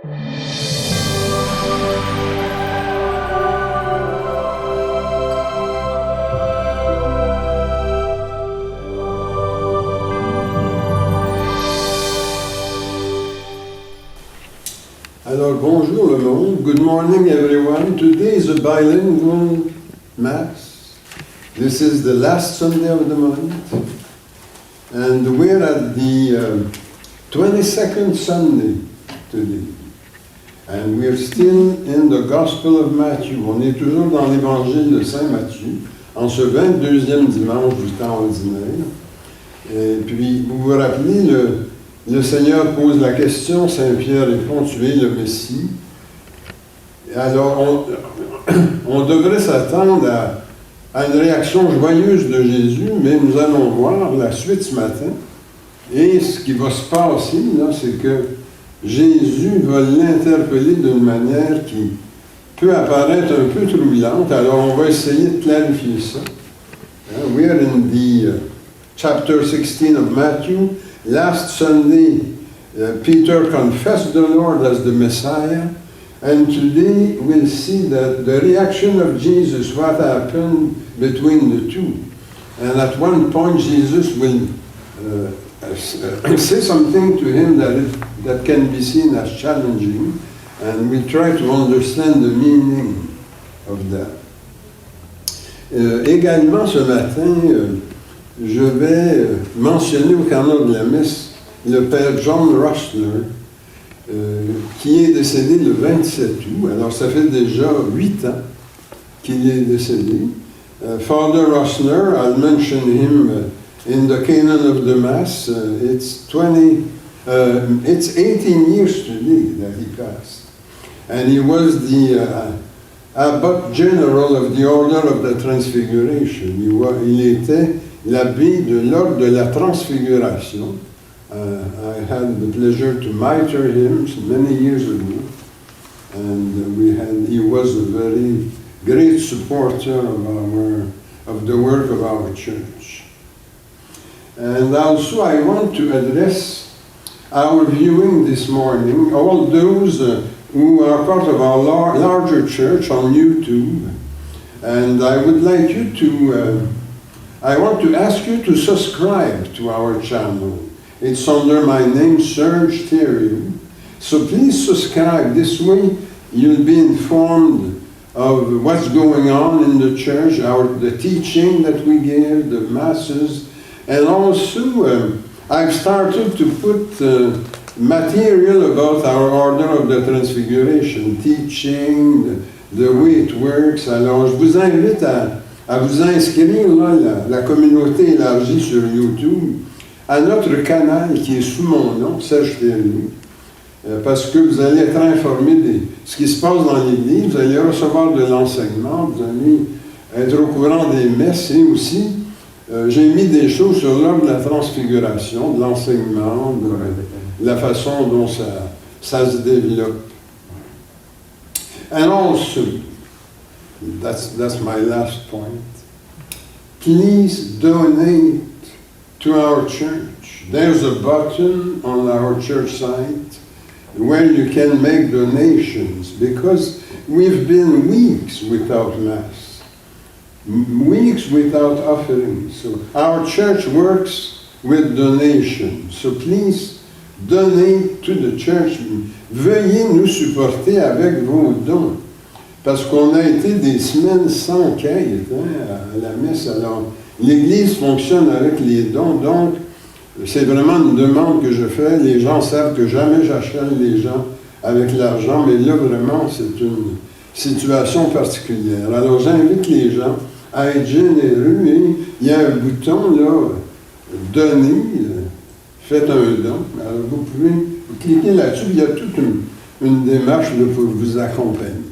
Alors, bonjour le monde. Good morning, everyone. Today is a bilingual Mass. This is the last Sunday of the month. And we're at the 22nd Sunday today. And we're still in the Gospel of Matthew. On est toujours dans l'Évangile de Saint Matthieu, en ce 22e dimanche du temps ordinaire. Et puis, vous vous rappelez, le Seigneur pose la question, Saint Pierre répond, tu es le Messie. Alors, on devrait s'attendre à une réaction joyeuse de Jésus, mais nous allons voir la suite ce matin. Et ce qui va se passer, là, c'est que Jésus va l'interpeller d'une manière qui peut apparaître un peu troublante. Alors, on va essayer de clarifier ça. We are in the chapter 16 of Matthew. Last Sunday, Peter confessed the Lord as the Messiah, and today we'll see that the reaction of Jesus, what happened between the two. And at one point, Jesus will say something to him that can be seen as challenging, and we'll try to understand the meaning of that. Également, ce matin, je vais mentionner au canal de la messe le père John Rushner, qui est décédé le 27 août. Alors, ça fait déjà 8 ans qu'il est décédé. Father Rushner, I'll mention him in the canon of the Mass. It's 18 years today that he passed. And he was the Abbot General of the Order of the Transfiguration. Il était l'abbé de l'ordre de la Transfiguration. I had the pleasure to mitre him many years ago, and he was a very great supporter of the work of our church. And also I want to address our viewing this morning, all those who are part of our larger church on YouTube, and I would like you to I want to ask you to subscribe to our channel. It's under my name, Serge Thériault. So please subscribe. This way you'll be informed of what's going on in the church, the teaching that we give, the masses. And also, I've started to put material about our Order of the Transfiguration, teaching, the way it works. Alors, je vous invite à vous inscrire, là, la communauté élargie sur YouTube, à notre canal qui est sous mon nom, Serge Thériault, parce que vous allez être informé de ce qui se passe dans l'Église, vous allez recevoir de l'enseignement, vous allez être au courant des messes, et aussi, j'ai mis des choses sur l'ordre de la transfiguration, de l'enseignement, de la façon dont ça se développe. And also, that's my last point. Please donate to our church. There's a button on our church site where you can make donations, because we've been weeks without Mass, weeks without offerings. So our church works with donations. So please donate to the church. Veuillez nous supporter avec vos dons. Parce qu'on a été des semaines sans quête à la messe. Alors, l'Église fonctionne avec les dons. Donc, c'est vraiment une demande que je fais. Les gens savent que jamais j'achète les gens avec l'argent, mais là, vraiment, c'est une situation particulière. Alors, j'invite les gens à être généreux. Et il y a un bouton, là, « Donner ». Faites un don. Alors, vous pouvez cliquer là-dessus. Il y a toute une démarche là, pour vous accompagner.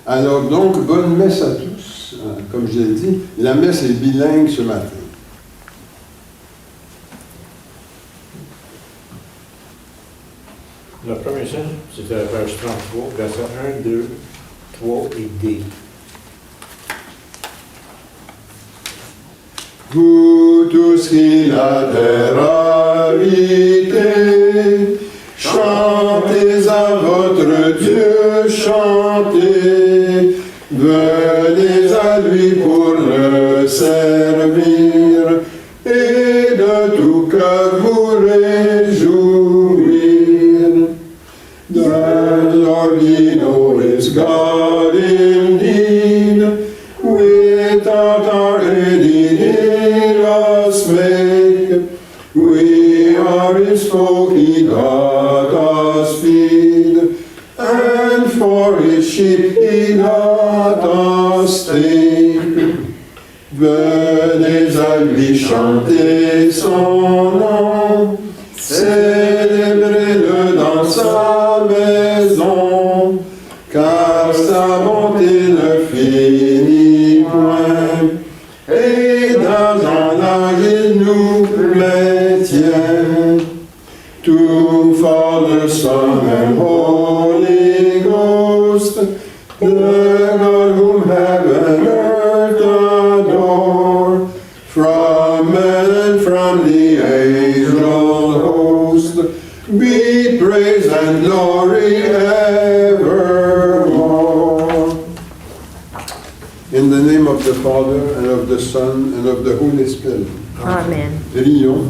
Alors donc, bonne messe à tous. Comme je l'ai dit, la messe est bilingue ce matin. La première scène, c'était la page 33, verset 1, 2, 3 et D. Vous tous qui la terre habitez, chantez à notre Dieu, chantez, venez à lui pour le servir, et de tout cœur vous réjouir. The Lord we know is God indeed, without our aid he did us make. We are his folk, he got us feed, and for his sheep he got us take. Venez à lui chanter son nom, célébrez-le dans sa maison, car sa bonté ne finit point, et dans un âge il nous maintient. To Father, Son, and Holy Ghost, the God whom heaven and earth adore, from men and from the angel host, be praise and glory evermore. In the name of the Father, and of the Son, and of the Holy Spirit. Amen. Prions.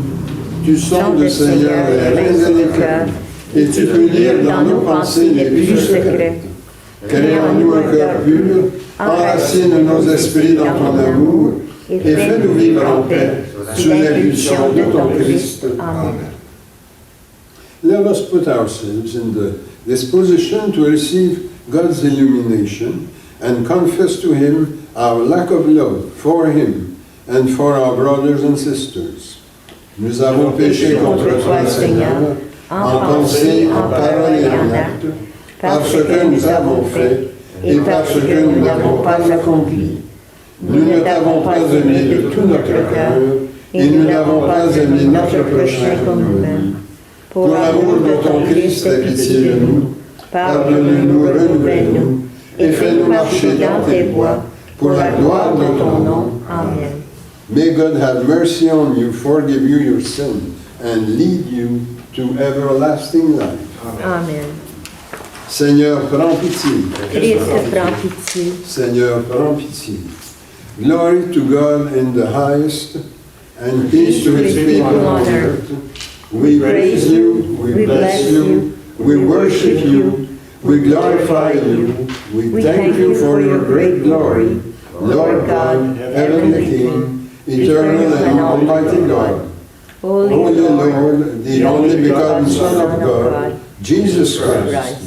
Tu sondes le Seigneur et la raison des cœurs, et tu peux lire dans nos pensées les plus secrètes. Crée en nous un cœur pur, enracine nos esprits dans ton amour, et fais-nous vivre en paix, sous l'impulsion de ton Christ. Amen. Let us put ourselves in the disposition to receive God's illumination and confess to Him our lack of love for Him and for our brothers and sisters. Nous avons péché contre toi, Seigneur, en pensée, en parole et en acte, parce que nous avons fait et parce que nous n'avons pas accompli. Nous ne t'avons pas aimé de tout notre cœur et nous n'avons pas aimé notre prochain comme nous-mêmes. Pour l'amour de ton Christ, aie pitié de nous, pardonne-nous, renouvelle-nous et fais-nous marcher dans tes voies pour la gloire de ton nom. Amen. May God have mercy on you, forgive you your sin, and lead you to everlasting life. Amen. Seigneur, prends pitié. Christ, prends pitié. Seigneur, prends pitié. Glory to God in the highest, and peace to his people on earth. We praise you, we bless you, we worship you, we glorify you, we thank you for your great glory, Lord God, heavenly King, eternal and almighty God. Holy Lord, the only begotten Son of God, Jesus Christ.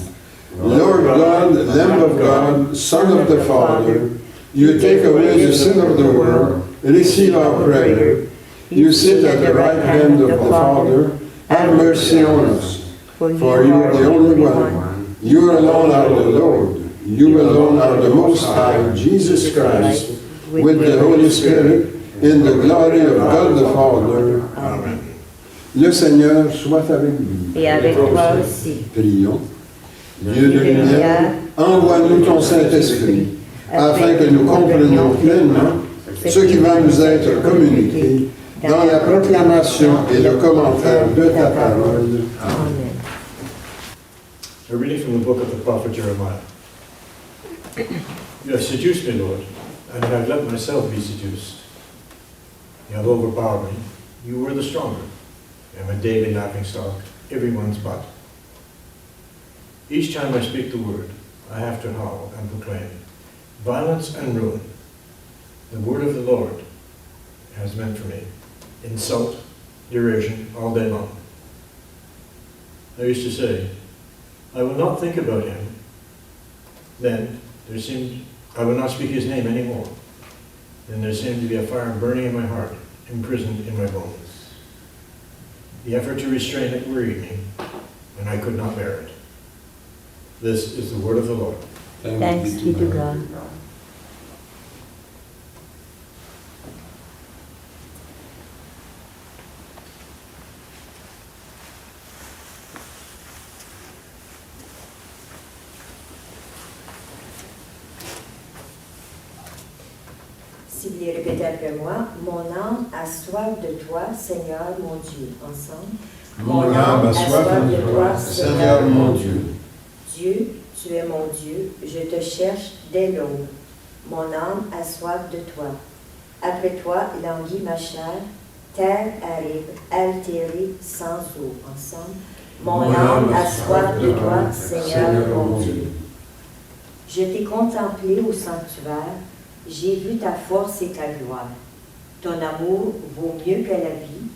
Lord God, Lamb of God, Son of the Father, you take away the sin of the world, receive our prayer. You sit at the right hand of the Father, have mercy on us. For you are the only one. You alone are the Lord. You alone are the Most High, Jesus Christ, with the Holy Spirit, in the glory of God the Father. Amen. Le Seigneur soit avec vous. Et avec toi aussi. Prions. Dieu de lumière, envoie-nous ton Saint-Esprit, afin que nous comprenions pleinement ce qui va nous être communiqué dans la proclamation et le commentaire de ta parole. Amen. A reading from the book of the prophet Jeremiah. You have seduced me, Lord, and I have let myself be seduced. You have overpowered me. You were the stronger. I am a daily laughingstock, everyone's butt. Each time I speak the word, I have to howl and proclaim violence and ruin. The word of the Lord has meant for me insult, derision, all day long. I used to say, I will not think about him. Then I will not speak his name anymore. Then there seemed to be a fire burning in my heart, imprisoned in my bones. The effort to restrain it wearied me, and I could not bear it. This is the word of the Lord. Thanks be to God. Si vous les répétez après moi, mon âme a soif de toi, Seigneur mon Dieu. Ensemble. Mon âme a soif de toi, Seigneur mon Dieu. Dieu, tu es mon Dieu, je te cherche dès l'aube. Mon âme a soif de toi. Après toi languit ma chair, terre aride, altérée, sans eau. Ensemble. Mon âme a soif de toi, Seigneur mon Dieu. Je t'ai contemplé au sanctuaire, j'ai vu ta force et ta gloire. Ton amour vaut mieux que la vie,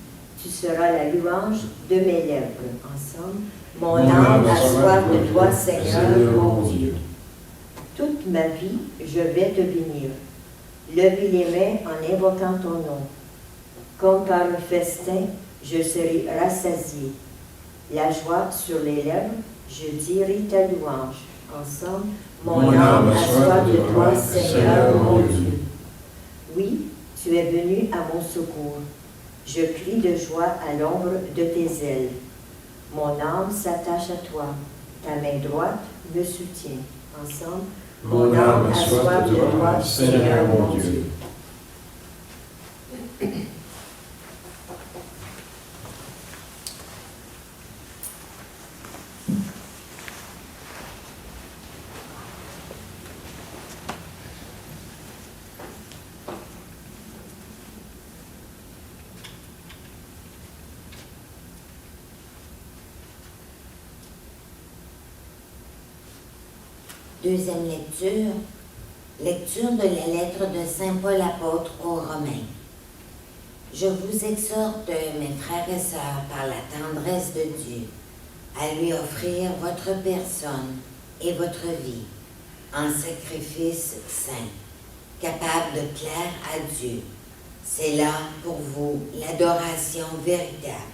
tu seras la louange de mes lèvres. Ensemble. Mon âme a soif de toi, Seigneur mon Dieu. Toute ma vie, je vais te bénir. Levez les mains en invoquant ton nom. Comme par un festin, je serai rassasié. La joie sur les lèvres, je dirai ta louange. Ensemble, mon âme a soif de toi, Seigneur mon Dieu. Oui, tu es venu à mon secours. Je crie de joie à l'ombre de tes ailes. Mon âme s'attache à toi. Ta main droite me soutient. Ensemble, mon âme a soif de toi, Seigneur mon Dieu. Deuxième lecture, lecture de la lettre de Saint Paul apôtre aux Romains. Je vous exhorte, mes frères et sœurs, par la tendresse de Dieu, à lui offrir votre personne et votre vie en sacrifice saint, capable de plaire à Dieu. C'est là pour vous l'adoration véritable.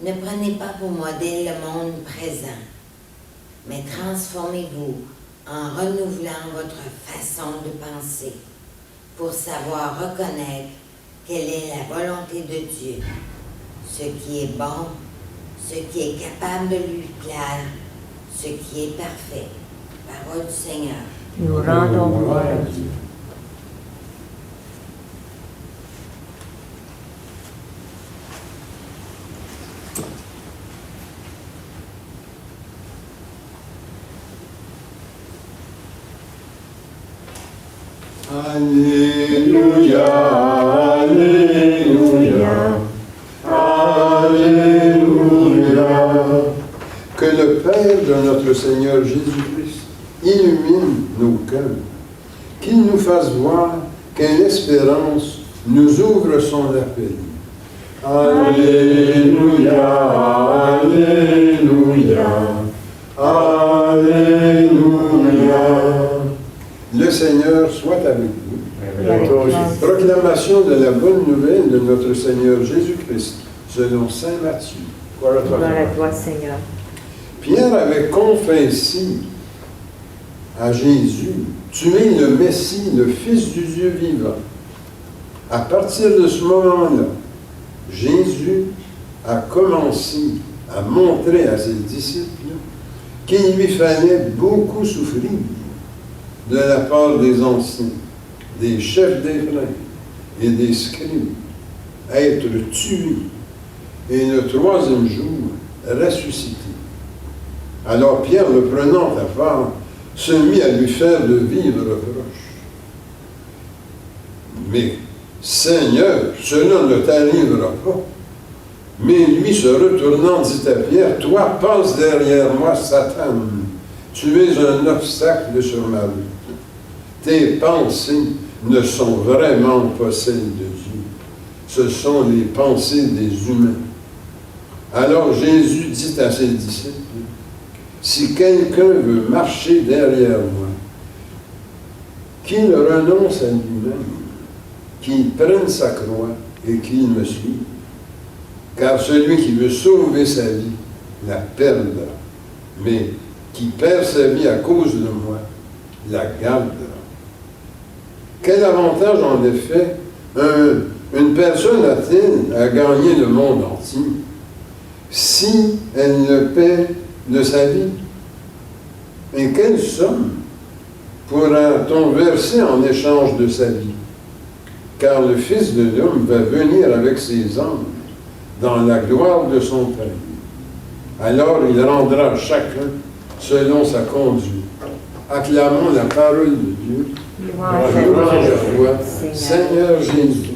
Ne prenez pas pour modèle le monde présent, mais transformez-vous en renouvelant votre façon de penser pour savoir reconnaître quelle est la volonté de Dieu, ce qui est bon, ce qui est capable de lui plaire, ce qui est parfait. Parole du Seigneur. Nous rendons gloire à Dieu. Alléluia, Alléluia, Alléluia. Que le Père de notre Seigneur Jésus-Christ illumine nos cœurs, qu'il nous fasse voir quelle espérance nous ouvre son appel. Alléluia, Alléluia, Alléluia. Le Seigneur soit avec vous. Et avec toi aussi. Proclamation de la bonne nouvelle de notre Seigneur Jésus-Christ, selon saint Matthieu. Gloire à toi, Seigneur. Pierre avait confessé à Jésus, tu es le Messie, le Fils du Dieu vivant. À partir de ce moment-là, Jésus a commencé à montrer à ses disciples qu'il lui fallait beaucoup souffrir de la part des anciens, des chefs des frères et des scribes, être tué et le troisième jour ressuscité. Alors Pierre, le prenant à part, se mit à lui faire de vives reproches. Mais Seigneur, cela ne t'arrivera pas. Mais lui, se retournant, dit à Pierre, toi, passe derrière moi, Satan. Tu es un obstacle sur ma route. Tes pensées ne sont vraiment pas celles de Dieu. Ce sont les pensées des humains. Alors Jésus dit à ses disciples, si quelqu'un veut marcher derrière moi, qu'il renonce à lui-même, qu'il prenne sa croix et qu'il me suive. Car celui qui veut sauver sa vie la perdra, mais qui perd sa vie à cause de moi la gardera. Quel avantage en effet une personne a-t-elle à gagner le monde entier si elle ne paie de sa vie? Et quelle somme pourra-t-on verser en échange de sa vie? Car le Fils de l'homme va venir avec ses anges dans la gloire de son Père. Alors il rendra chacun selon sa conduite. Acclamons la parole de Dieu. Louange à Louange à toi, toi, Seigneur Jésus.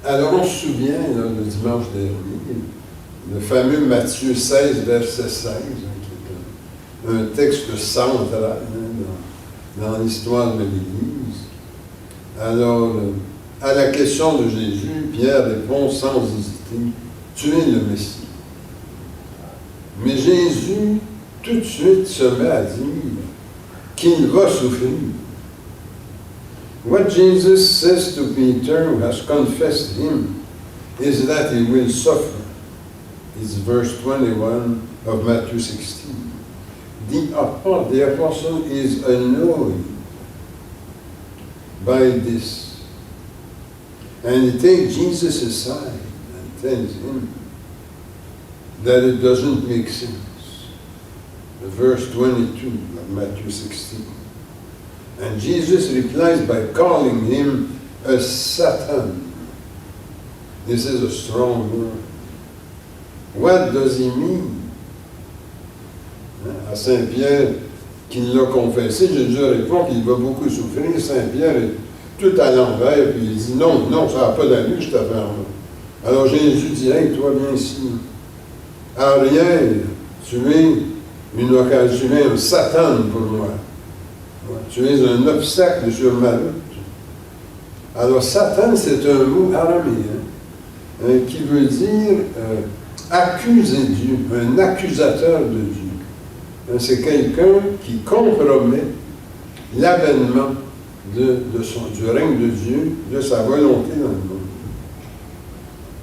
Alors on se souvient, là, le dimanche dernier, le fameux Matthieu 16, verset 16, qui est un texte central dans l'histoire de l'Église. Alors, à la question de Jésus, Pierre répond sans hésiter, « Tu es le Messie. » Mais Jésus, tout de suite, se met à dire qu'il va souffrir. What Jesus says to Peter, who has confessed him, is that he will suffer. It's verse 21 of Matthew 16. The apostle is annoyed by this. And he takes Jesus aside and tells him that it doesn't make sense. Verse 22 of Matthew 16. And Jesus replies by calling him a Satan. This is a strong word. What does he mean? À Saint-Pierre, qui l'a confessé, Jésus répond qu'il va beaucoup souffrir. Saint-Pierre est tout à l'envers, puis il dit non, non, ça n'a pas d'allure, cette affaire-là. Alors Jésus dit, hey, toi, viens ici. Ariel, tu es une occasion, tu es un Satan pour moi. Tu es un obstacle sur ma route. Alors, Satan, c'est un mot araméen qui veut dire accuser Dieu, un accusateur de Dieu. C'est quelqu'un qui compromet l'avènement du règne de Dieu, de sa volonté dans le monde.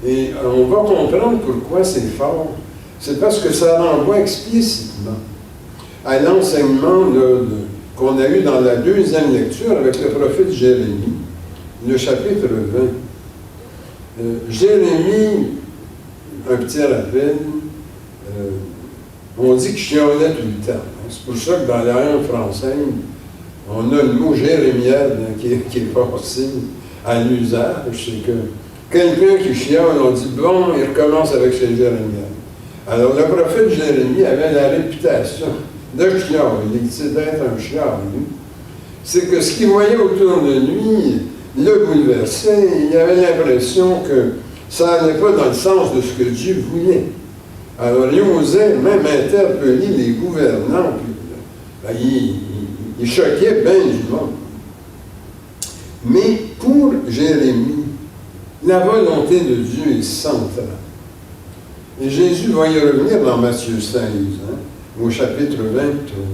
Et on va comprendre pourquoi c'est fort. C'est parce que ça renvoie explicitement à l'enseignement qu'on a eu dans la deuxième lecture avec le prophète Jérémie, le chapitre 20. Jérémie, un petit rappel, on dit qu'il chialait tout le temps. C'est pour ça que dans la langue française, on a le mot jérémiade qui est passé à l'usage. C'est que quelqu'un qui chiale, on dit bon, il recommence avec ses jérémiades. Alors le prophète Jérémie avait la réputation de chial, il disait d'être un chial, lui. C'est que ce qu'il voyait autour de lui le bouleversait, il avait l'impression que ça n'allait pas dans le sens de ce que Dieu voulait. Alors il osait même interpeller les gouvernants, puis, il choquait bien du monde. Mais pour Jérémie, la volonté de Dieu est centrale. Et Jésus va y revenir dans Matthieu 16, au chapitre 23.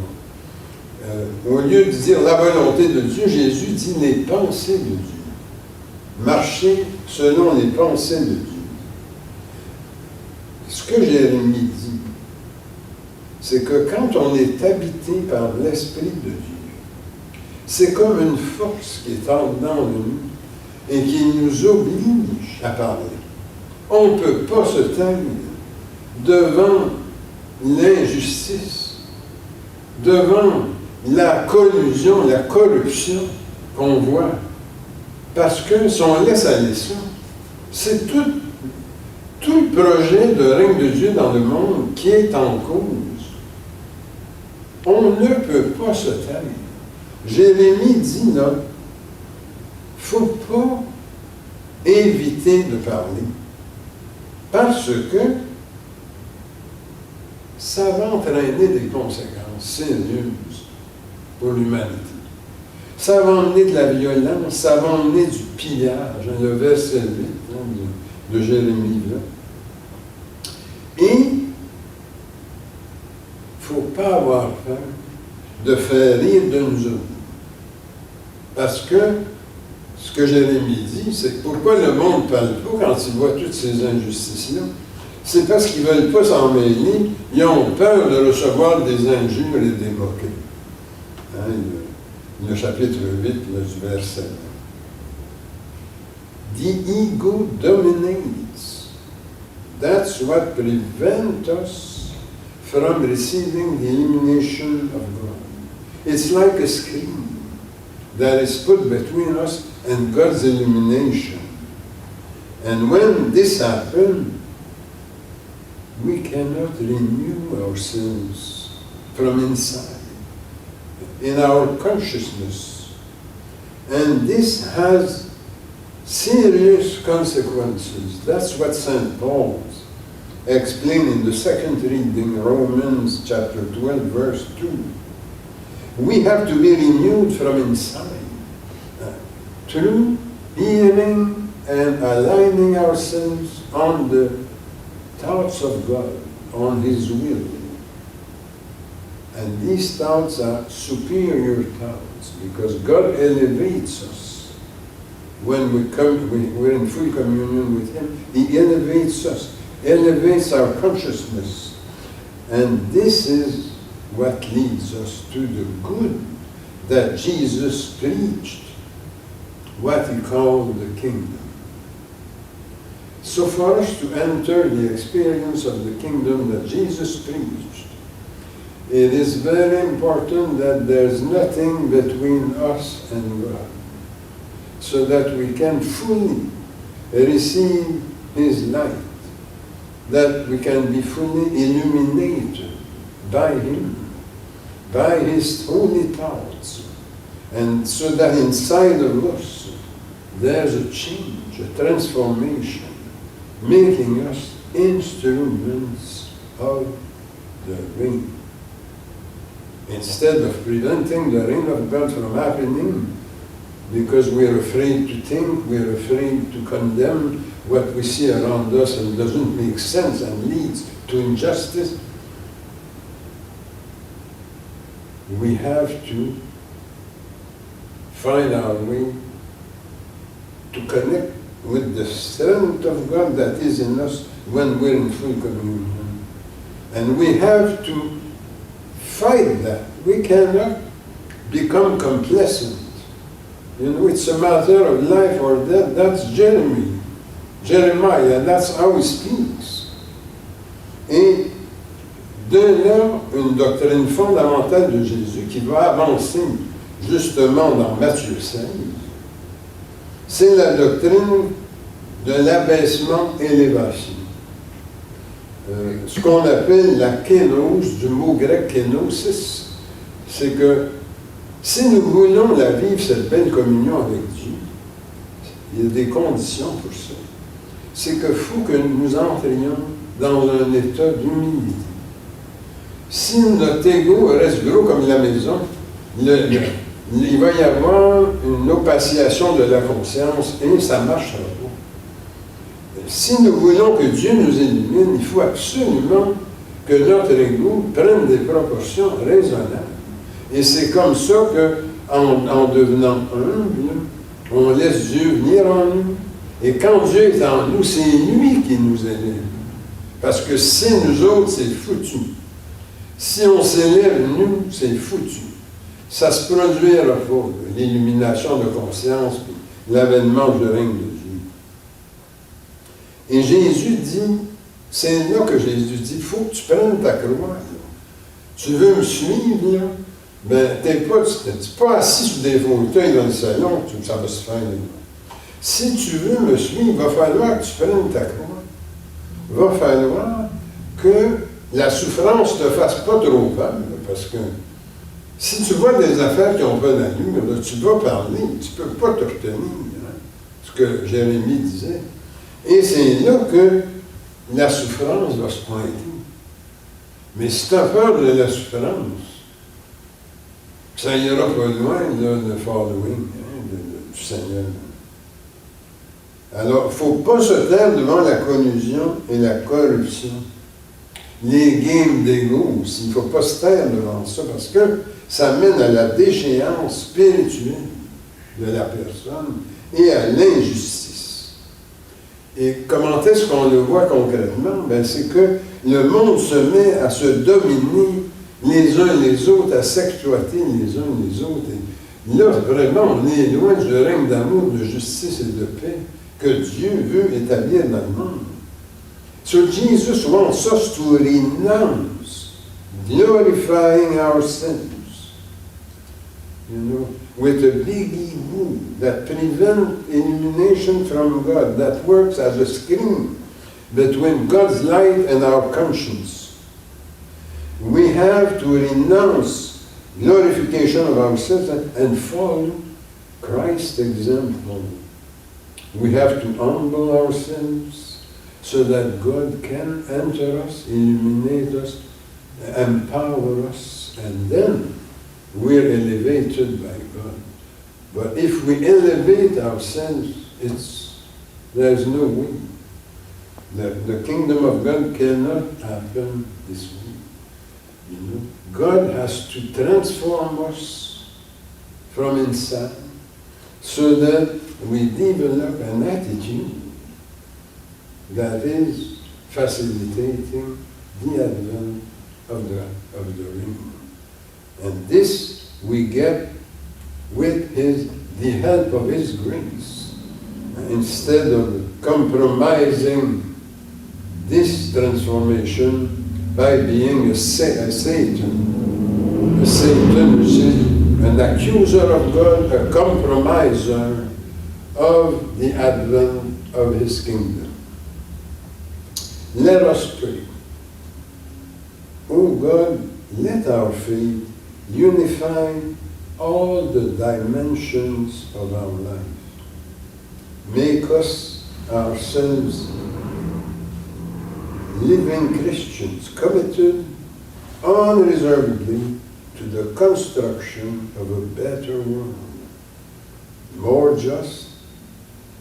Au lieu de dire la volonté de Dieu, Jésus dit les pensées de Dieu. Marcher selon les pensées de Dieu. Ce que Jérémie dit, c'est que quand on est habité par l'Esprit de Dieu, c'est comme une force qui est en dedans de nous et qui nous oblige à parler. On ne peut pas se taire devant l'injustice, devant la collusion, la corruption qu'on voit. Parce que si on laisse aller ça, c'est tout le projet de règne de Dieu dans le monde qui est en cause. On ne peut pas se taire. Jérémie dit là, il ne faut pas éviter de parler. Parce que ça va entraîner des conséquences sérieuses pour l'humanité. Ça va emmener de la violence, ça va emmener du pillage, le verset 8 de Jérémie là. Et il ne faut pas avoir peur de faire rire de nous autres. Parce que ce que Jérémie dit, c'est pourquoi le monde ne parle pas quand il voit toutes ces injustices-là. C'est parce qu'ils ne veulent pas s'en mêler, ils ont peur de recevoir des injures et des moqueries. Le chapitre 8, du verset 9. The ego dominates That's what prevents us from receiving the illumination of God. It's like a screen that is put between us and God's illumination. And when this happens, we cannot renew ourselves from inside, in our consciousness. And this has serious consequences. That's what St. Paul explained in the second reading, Romans chapter 12, verse 2. We have to be renewed from inside through hearing and aligning ourselves on the thoughts of God, on His will. And these thoughts are superior thoughts because God elevates us. When we're in full communion with Him, He elevates us, elevates our consciousness. And this is what leads us to the good that Jesus preached, what He called the kingdom. So for us to enter the experience of the kingdom that Jesus preached, it is very important that there's nothing between us and God, so that we can fully receive His light, that we can be fully illuminated by Him, by His holy thoughts, and so that inside of us there's a change, a transformation, making us instruments of the reign. Instead of preventing the reign of God from happening, because we're afraid to think, we're afraid to condemn what we see around us and doesn't make sense and leads to injustice, we have to find our way to connect with the strength of God that is in us when we're in full communion. And we have to fight that. We cannot become complacent. You know, it's a matter of life or death. That's Jeremiah, that's how he speaks. Et de là, une doctrine fondamentale de Jésus qui va avancer justement dans Matthieu 16, c'est la doctrine de l'abaissement-élévation. Ce qu'on appelle la kénose, du mot grec kénosis, c'est que si nous voulons la vivre, cette belle communion avec Dieu, il y a des conditions pour ça. C'est qu'il faut que nous entrions dans un état d'humilité. Si notre ego reste gros comme la maison, il va y avoir une opaciation de la conscience et ça ne marchera pas. Si nous voulons que Dieu nous illumine, il faut absolument que notre ego prenne des proportions raisonnables. Et c'est comme ça qu'en devenant humble, on laisse Dieu venir en nous. Et quand Dieu est en nous, c'est lui qui nous élève. Parce que si nous autres, c'est foutu. Si on s'élève, nous, c'est foutu. Ça se produira pas, l'illumination de conscience, puis l'avènement du règne de Dieu. Et Jésus dit, c'est là que Jésus dit, il faut que tu prennes ta croix. Là. Tu veux me suivre, là? Ben, t'es pas assis sur des fauteuils dans le salon, ça va se faire. Là. Si tu veux me suivre, il va falloir que tu prennes ta croix. Il va falloir que la souffrance ne te fasse pas trop peur, parce que si tu vois des affaires qui n'ont pas d'allure, là, tu vas parler, tu ne peux pas te retenir. Hein, ce que Jérémie disait. Et c'est là que la souffrance va se pointer. Mais si tu as peur de la souffrance, ça ira pas loin là, de following du Seigneur. Alors, il ne faut pas se taire devant la collusion et la corruption. Les games d'ego aussi, il ne faut pas se taire devant ça parce que ça mène à la déchéance spirituelle de la personne et à l'injustice. Et comment est-ce qu'on le voit concrètement? Ben, c'est que le monde se met à se dominer les uns les autres, à s'exploiter les uns les autres. Et là, vraiment, on est loin du règne d'amour, de justice et de paix que Dieu veut établir dans le monde. So Jesus wants us to renounce glorifying our sins, with a big ego that prevents illumination from God, that works as a screen between God's light and our conscience. We have to renounce glorification of ourselves and follow Christ's example. We have to humble ourselves so that God can enter us, illuminate us, empower us, and then we're elevated by God. But if we elevate ourselves, there's no way. The kingdom of God cannot happen this way. God has to transform us from inside so that we develop an attitude that is facilitating the advent of the reign. And this we get with the help of His grace. Instead of compromising this transformation by being a Satan, which is an accuser of God, a compromiser of the advent of His kingdom. Let us pray. Oh God, let our faith unify all the dimensions of our life. Make us ourselves living Christians, committed unreservedly to the construction of a better world, more just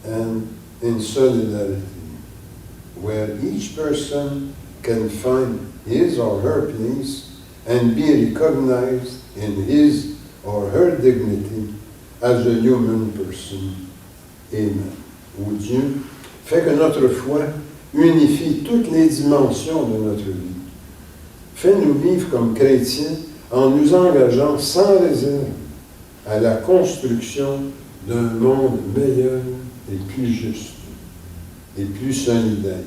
and in solidarity, where each person can find his or her place and be recognized in his or her dignity as a human person. Amen. Ô Dieu, fais que notre foi unifie toutes les dimensions de notre vie. Fais-nous vivre comme chrétiens en nous engageant sans réserve à la construction d'un monde meilleur et plus juste et plus solidaire,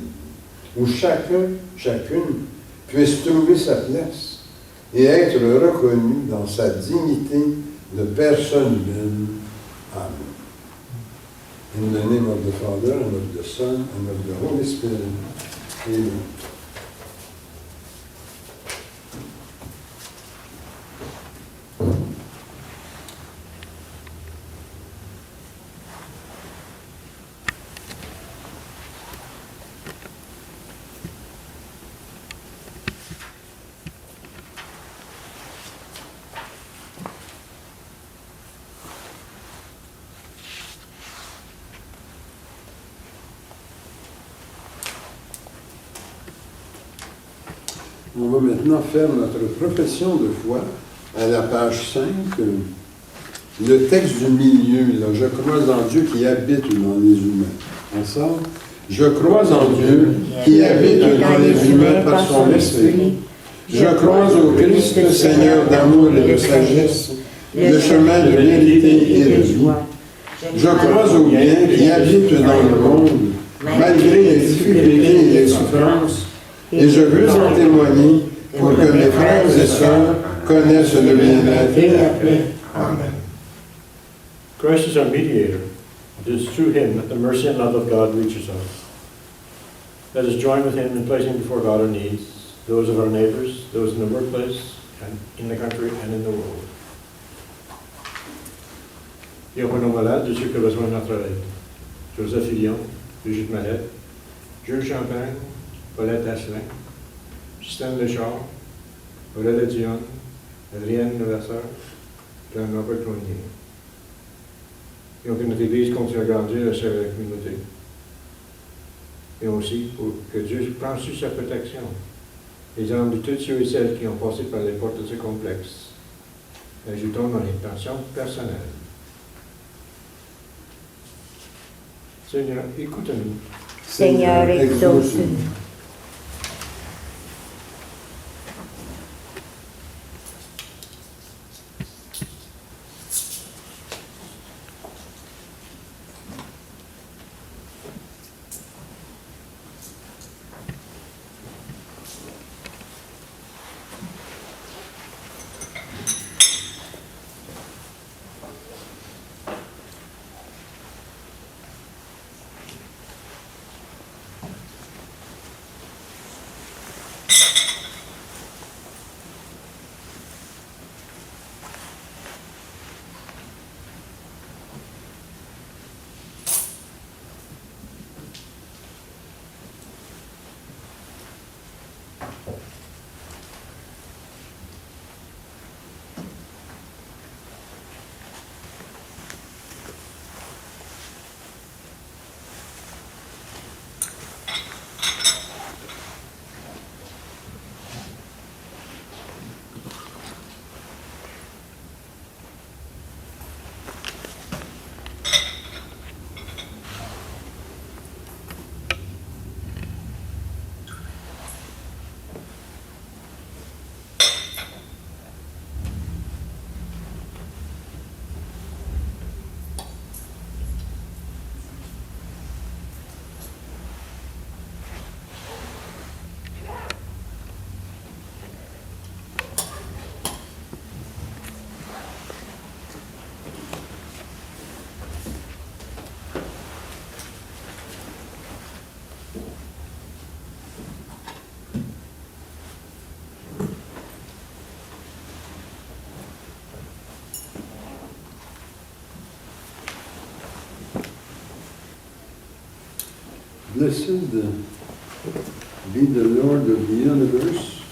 où chacun, chacune puisse trouver sa place et être reconnu dans sa dignité de personne humaine. Amen. In the name of the Father, and of the Son, and of the Holy Spirit. Amen. On va maintenant faire notre profession de foi à la page 5. Le texte du milieu, là, je crois en Dieu qui habite dans les humains. Ensemble, je crois en Dieu qui habite dans les humains par son esprit. Je crois au Christ, Seigneur d'amour et de sagesse, le chemin de vérité et de vie. Je crois au bien qui habite dans le monde, malgré les difficultés et les souffrances. Et je veux en témoigner pour que mes frères et sœurs connaissent le bien-être et la paix. Amen. Christ is our mediator. It is through Him that the mercy and love of God reaches us. Let us join with Him in placing before God our needs, those of our neighbors, those in the workplace, and in the country and in the world. Et pour nos malades, de ceux qui ont besoin de notre aide. Joseph Fillon, Brigitte Mallette, Jules Champagne, Paulette Asselin, Justine Lechard, Aurélie Dion, Adrienne Levasseur, Jean-Robert Cloignier. Et que notre Église continue à grandir et servir la communauté. Et aussi pour que Dieu prenne sur sa protection les âmes de tous ceux et celles qui ont passé par les portes de ce complexe. Ajoutons dans l'intention personnelle. Seigneur, écoute-nous. Seigneur, exauce-nous. Blessed be the Lord of the universe,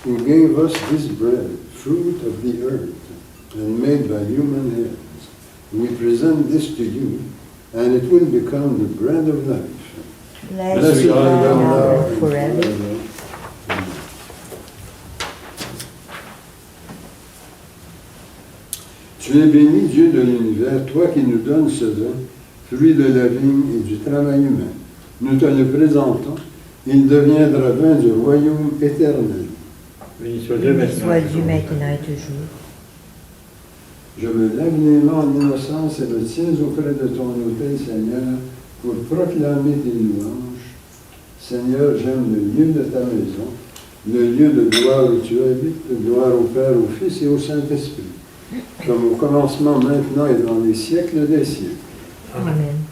who gave us this bread, fruit of the earth, and made by human hands. We present this to you, and it will become the bread of life. Blessed be God now and forever. Tu es béni, Dieu de l'univers, toi qui nous donnes ce vin, fruit de la vigne et du travail humain. Nous te le présentons, il deviendra vin du royaume éternel. Béni soit Dieu maintenant. Soit Dieu maintenant et toujours. Je me lève les mains en innocence et me tiens auprès de ton autel, Seigneur, pour proclamer tes louanges. Seigneur, j'aime le lieu de ta maison, le lieu de gloire où tu habites, gloire au Père, au Fils et au Saint-Esprit, comme au commencement, maintenant et dans les siècles des siècles. Amen.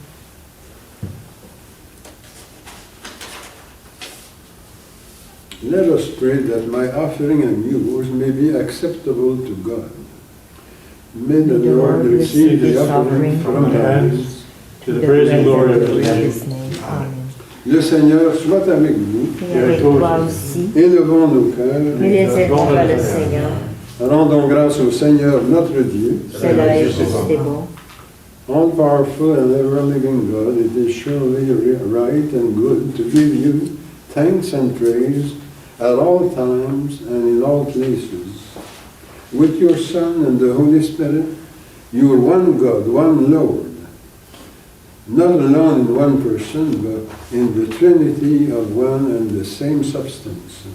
Let us pray that my offering and yours may be acceptable to God. May the Lord receive the offering from From our our hands. hands to the praise and glory of His name. His name. Amen. Le Seigneur soit avec vous. Et avec toi aussi. Élevons nos cœurs. Et les élevons vers le Seigneur. Rendons grâce au Seigneur notre Dieu. Cela est juste et bon. All-powerful and ever-living God, it is surely right and good to give you thanks and praise at all times and in all places. With your Son and the Holy Spirit, you are one God, one Lord, not alone in one person, but in the Trinity of one and the same substance.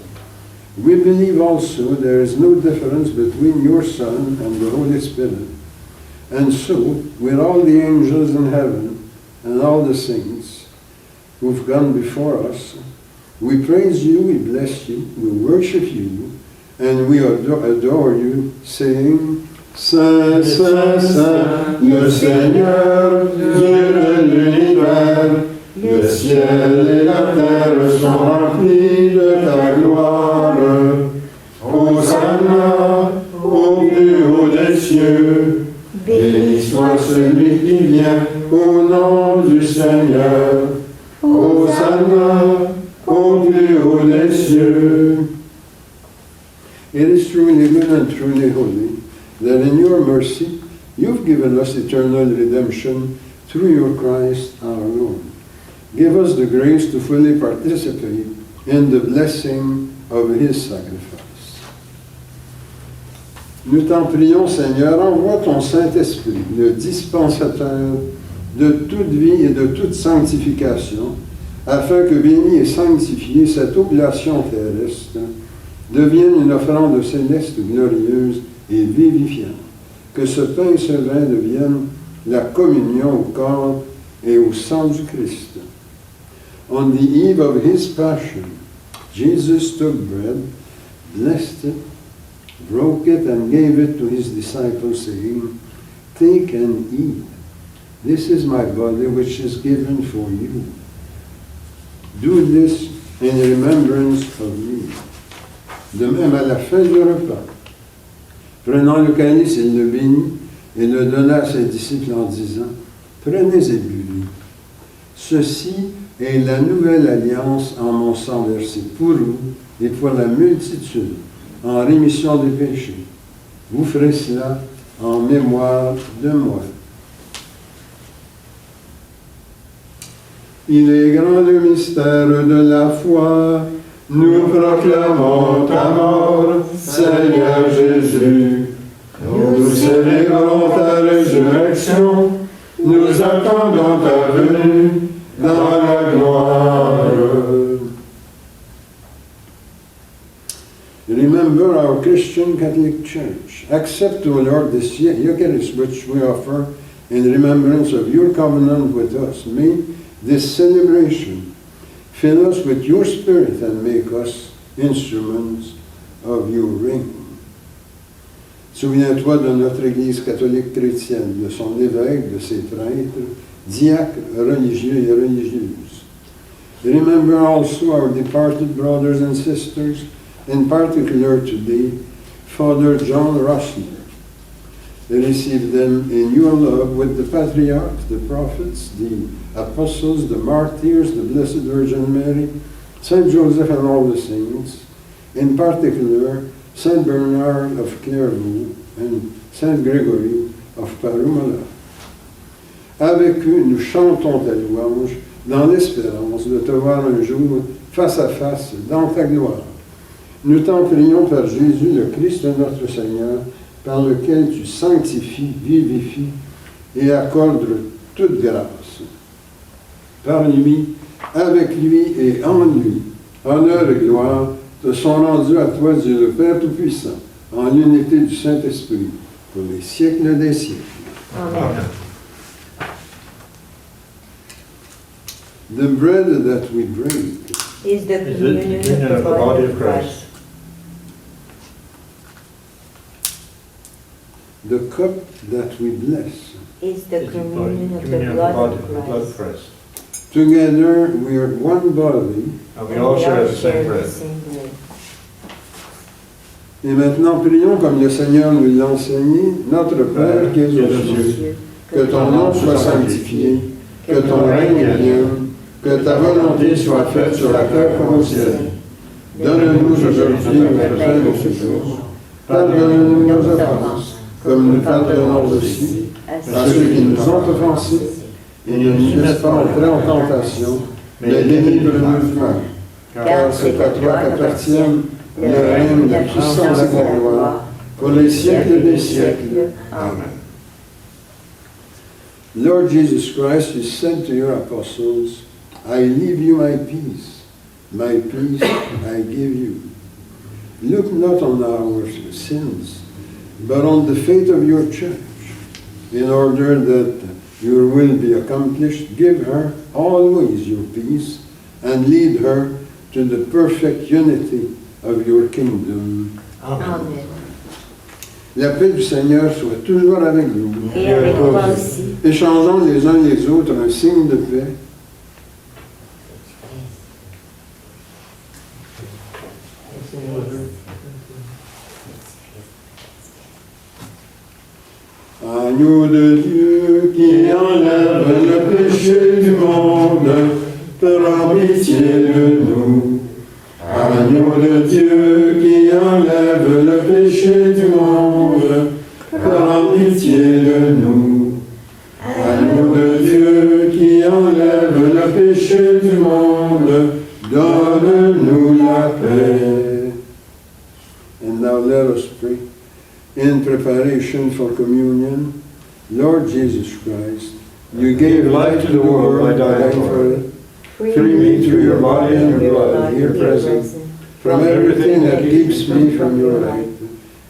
We believe also there is no difference between your Son and the Holy Spirit. And so, with all the angels in heaven and all the saints who've gone before us, we praise you, we bless you, we worship you, and we adore you, saying, Saint, Saint, Saint, le Seigneur, Dieu de l'univers, le ciel et la terre sont remplis de ta gloire. Hosanna, au plus haut des cieux. Béni soit celui qui vient au nom du Seigneur. Hosanna, au plus haut des cieux. It is truly good and truly holy that in your mercy you've given us eternal redemption through your Christ our Lord. Give us the grace to fully participate in the blessing of his sacrifice. Nous t'en prions, Seigneur, envoie ton Saint-Esprit, le dispensateur de toute vie et de toute sanctification, afin que bénie et sanctifiée cette oblation terrestre devienne une offrande céleste glorieuse et vivifiante. Que ce pain et ce vin deviennent la communion au corps et au sang du Christ. On the eve of his passion, Jesus took bread, blessed it, broke it, and gave it to his disciples, saying, Take and eat. This is my body, which is given for you. Do this in remembrance of me. De même, à la fin du repas, prenant le calice, il le bénit et le donna à ses disciples en disant, Prenez et buvez. Ceci et la nouvelle alliance en mon sang versé pour vous et pour la multitude, en rémission des péchés. Vous ferez cela en mémoire de moi. Il est grand le mystère de la foi. Nous proclamons ta mort, Seigneur Jésus. Nous célébrons ta résurrection. Nous attendons ta venue dans la gloire. Remember our Christian Catholic Church. Accept, O Lord, this Eucharist which we offer in remembrance of your covenant with us. May this celebration fill us with your Spirit and make us instruments of your reign. Souviens-toi de notre Église catholique chrétienne, de son évêque, de ses prêtres, diacres, religieux et religieuses. Remember also our departed brothers and sisters, in particular today, Father John Rossler. Receive them in your love with the patriarchs, the prophets, the apostles, the martyrs, the Blessed Virgin Mary, Saint Joseph and all the saints, in particular, Saint Bernard of Clairvaux and Saint Gregory of Parumala. Avec eux, nous chantons ta louange dans l'espérance de te voir un jour face à face dans ta gloire. Nous t'en prions par Jésus, le Christ notre Seigneur, par lequel tu sanctifies, vivifies et accordes toute grâce. Par lui, avec lui et en lui, honneur et gloire te sont rendus à toi, Dieu le Père Tout-Puissant, en l'unité du Saint-Esprit, pour les siècles des siècles. Amen. The bread that we drink Is the Is the communion of the body of Christ. the cup that we bless. Is the Is the communion of the communion blood of of the blood of Christ. Christ. Together we are one body. And we all share the same bread. bread. Et maintenant prions comme le Seigneur nous l'a enseigné, notre Père qui es aux cieux, que ton nom soit sanctifié, que ton règne vienne, que ta volonté soit faite sur la terre comme au ciel. Donne-nous aujourd'hui notre pain de ce jour. Pardonne-nous nos offenses, comme nous pardonnons aussi à ceux qui nous ont offensés, et ne nous laisse pas entrer en tentation, mais délivre-nous du mal. Car c'est à toi qu'appartiennent le règne, la puissance et la gloire, pour les siècles des siècles. Amen. Lord Jesus Christ, you said to your apostles, I leave you my peace I give you. Look not on our sins, but on the faith of your church. In order that your will be accomplished, give her always your peace and lead her to the perfect unity of your kingdom. Amen. La paix du Seigneur soit toujours avec vous. Et avec toi aussi. Échangeons les uns les autres un signe de paix. Agneau de Dieu qui enlève le péché du monde, prends pitié de nous. Agneau de Dieu qui enlève le péché du monde, prends pitié de nous. Agneau de Dieu qui enlève le péché du monde, donne-nous la paix. And now let us pray. In preparation for communion, Lord Jesus Christ, you gave life to the world by dying for it. Free me through your body and your blood here present, from everything that keeps me from your light.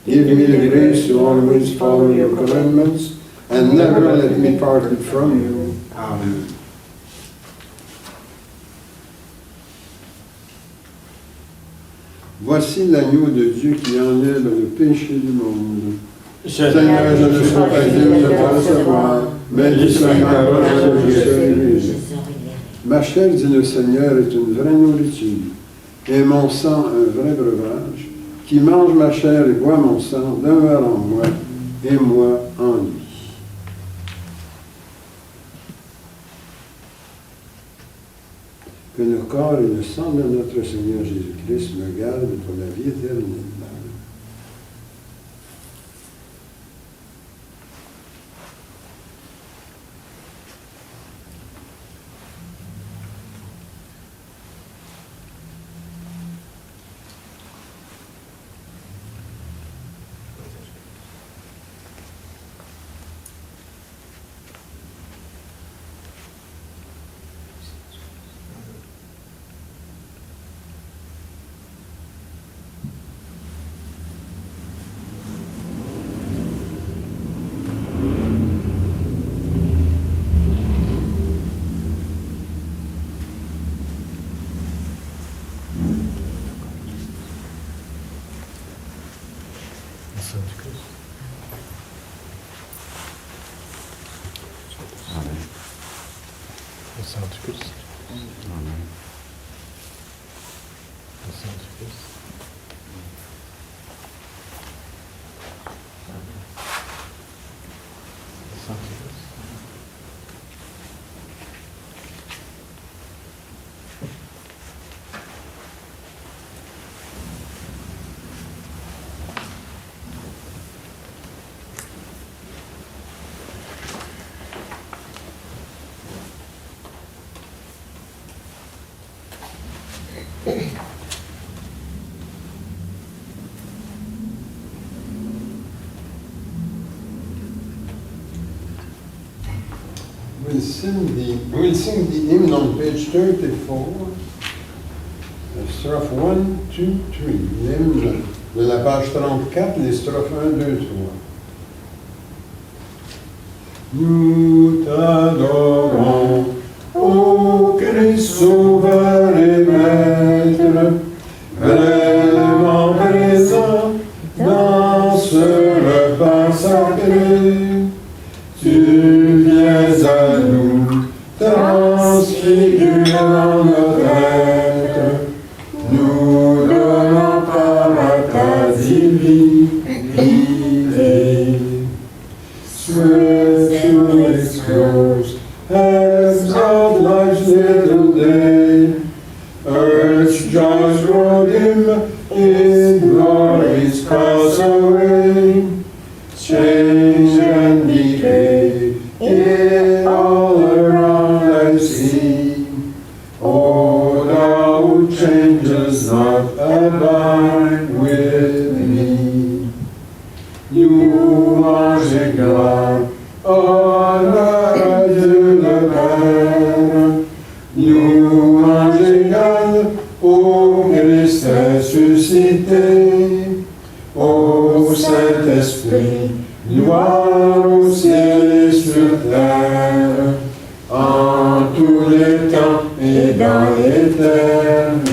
Give me the grace to always follow your commandments, and never let me part from you. Amen. Voici l'agneau de Dieu qui enlève le péché du monde. Seigneur, je ne suis pas digne de te recevoir, mais dis une parole et je serai guéri. Ma chair, dit le Seigneur, est une vraie nourriture, et mon sang un vrai breuvage. Qui mange ma chair et boit mon sang demeure en moi, et moi en lui. que le corps et le sang de notre Seigneur Jésus-Christ me gardent pour la vie éternelle. Le sang du Christ. Le sang du Christ. Le sang du Christ. Le sang du Christ. We'll sing the hymn on page 34, strophe 1, 2, 3. L'hymne de la page 34, les strophes 1, 2, 3. Nous t'adorons, ô Christ sauveur et maître, vraiment présent dans ce repas sacré. Tu viens à nous, transfigurant notre être, nous donnant part à ta divinité. Sweat to its close, as God life's little day, earth's joys grow dim, in glory's cause away. Change and decay, in all around I see. O thou who changes not, abide with me. Louange et gloire, honneur à Dieu le Père. Louange égale au Christ ressuscité. Ô Saint-Esprit, gloire au ciel et sur terre, en tous les temps et dans l'éternité.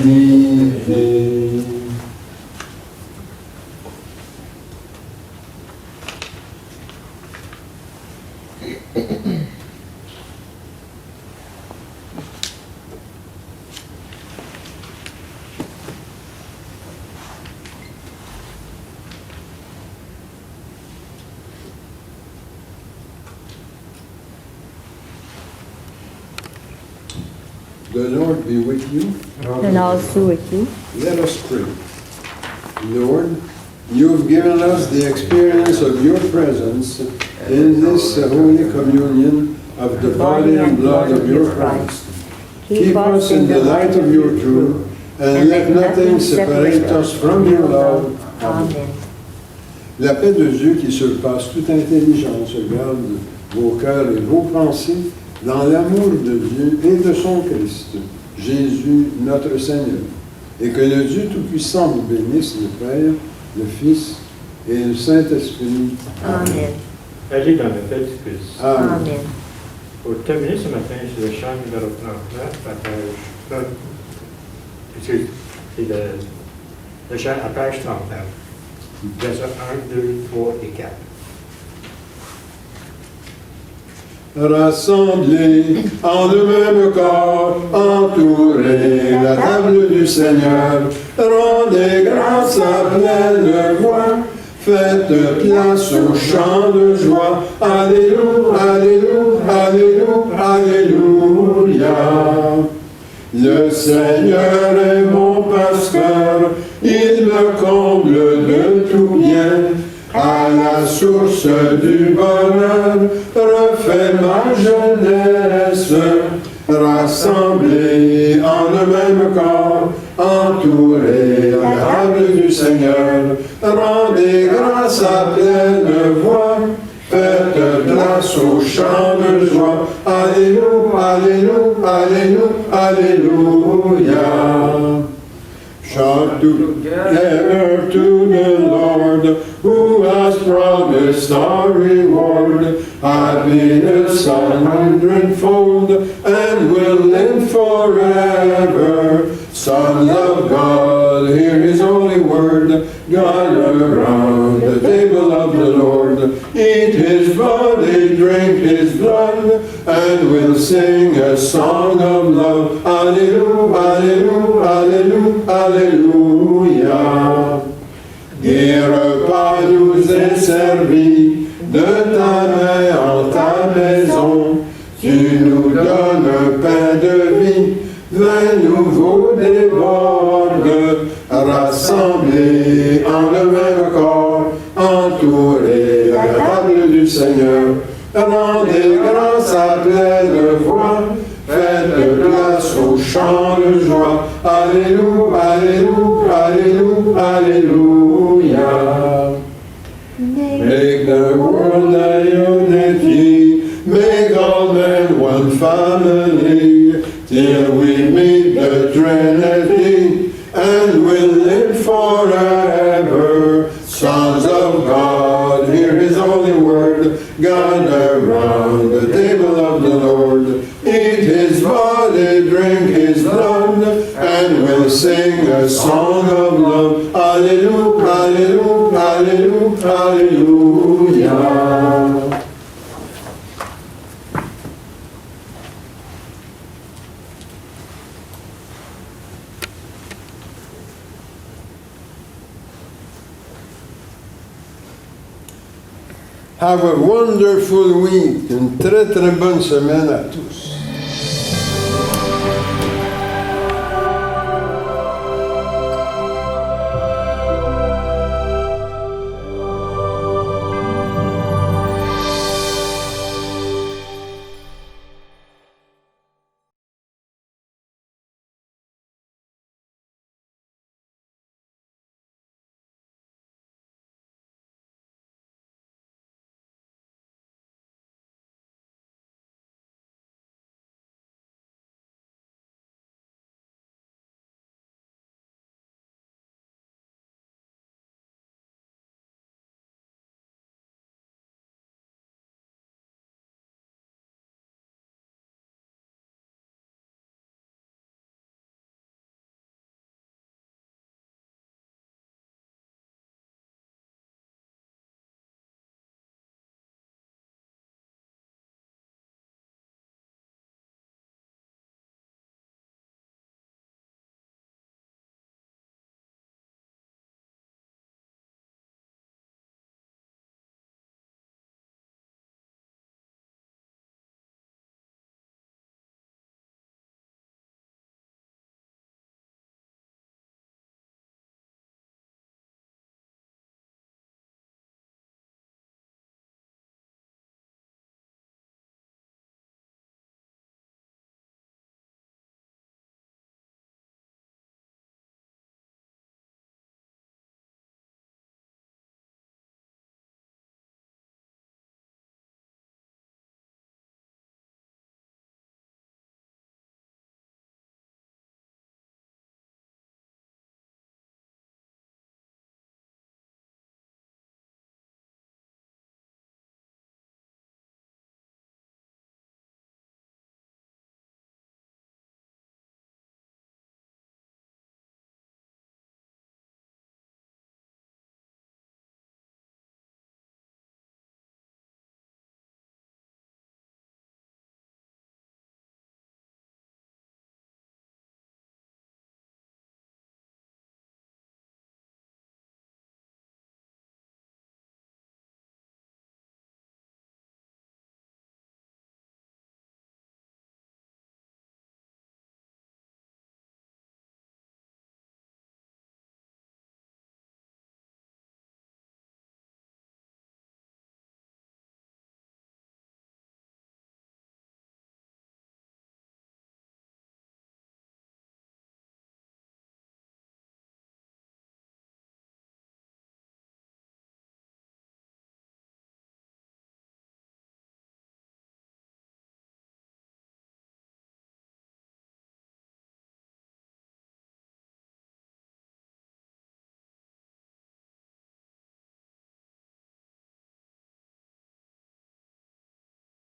The Lord be with you. And also with you. Let us pray. Lord, you have given us the experience of your presence in this Holy Communion of the body and blood of your Christ. Keep us in the light of your truth, and let nothing separate us from your love. Amen. La paix de Dieu qui surpasse toute intelligence garde vos cœurs et vos pensées dans l'amour de Dieu et de son Christ, Jésus notre Seigneur. Et que le Dieu Tout-Puissant vous bénisse, le Père, le Fils et le Saint-Esprit. Amen. Allez dans la paix du Christ. Amen. Amen. Pour terminer ce matin, c'est le chant numéro 39, à page... excusez, c'est le chant à page 39. Verset 1, 2, 3 et 4. Rassemblés en de même corps, entourés la table du Seigneur, rendez grâce à pleine voix, faites place au chant de joie. Alléluia, Alléluia, Alléluia. Le Le Seigneur est mon pasteur, il me comble de tout bien. À la source du bonheur, refait ma jeunesse. Rassemblés en le même corps, entourés à la table du Seigneur, rendez grâce à pleine voix, faites grâce au chant de joie. Alléluia, Alléluia, Alléluia. Shout together to the Lord, who has promised our reward, happiness 100-fold, and will live forever. Sons of God, hear His holy word, gather around the table of the Lord, eat His body, drink His blood, and we'll sing a song of love. Alleluia, Alleluia, Alleluia, Alléluia. Des repas nous est servi, de ta main en ta maison. Tu nous donnes un pain de vie, vin nouveau déborde. Rassemblés en le même corps, entourés à la table du Seigneur. Rendez grâce à pleine voix, faites place au chant de joie. Alléluia, Alléluia, Alléluia, Alléluia. Make the world thy unity, make all men one family, till we meet the Trinity, and will live forever. Sons of God, hear His holy word, gather round the table of the Lord, eat His body, drink His blood, and we'll sing a song of love. Alleluia, Alleluia, Alleluia, Alleluia. Have a wonderful week. Une très très bonne semaine à tous.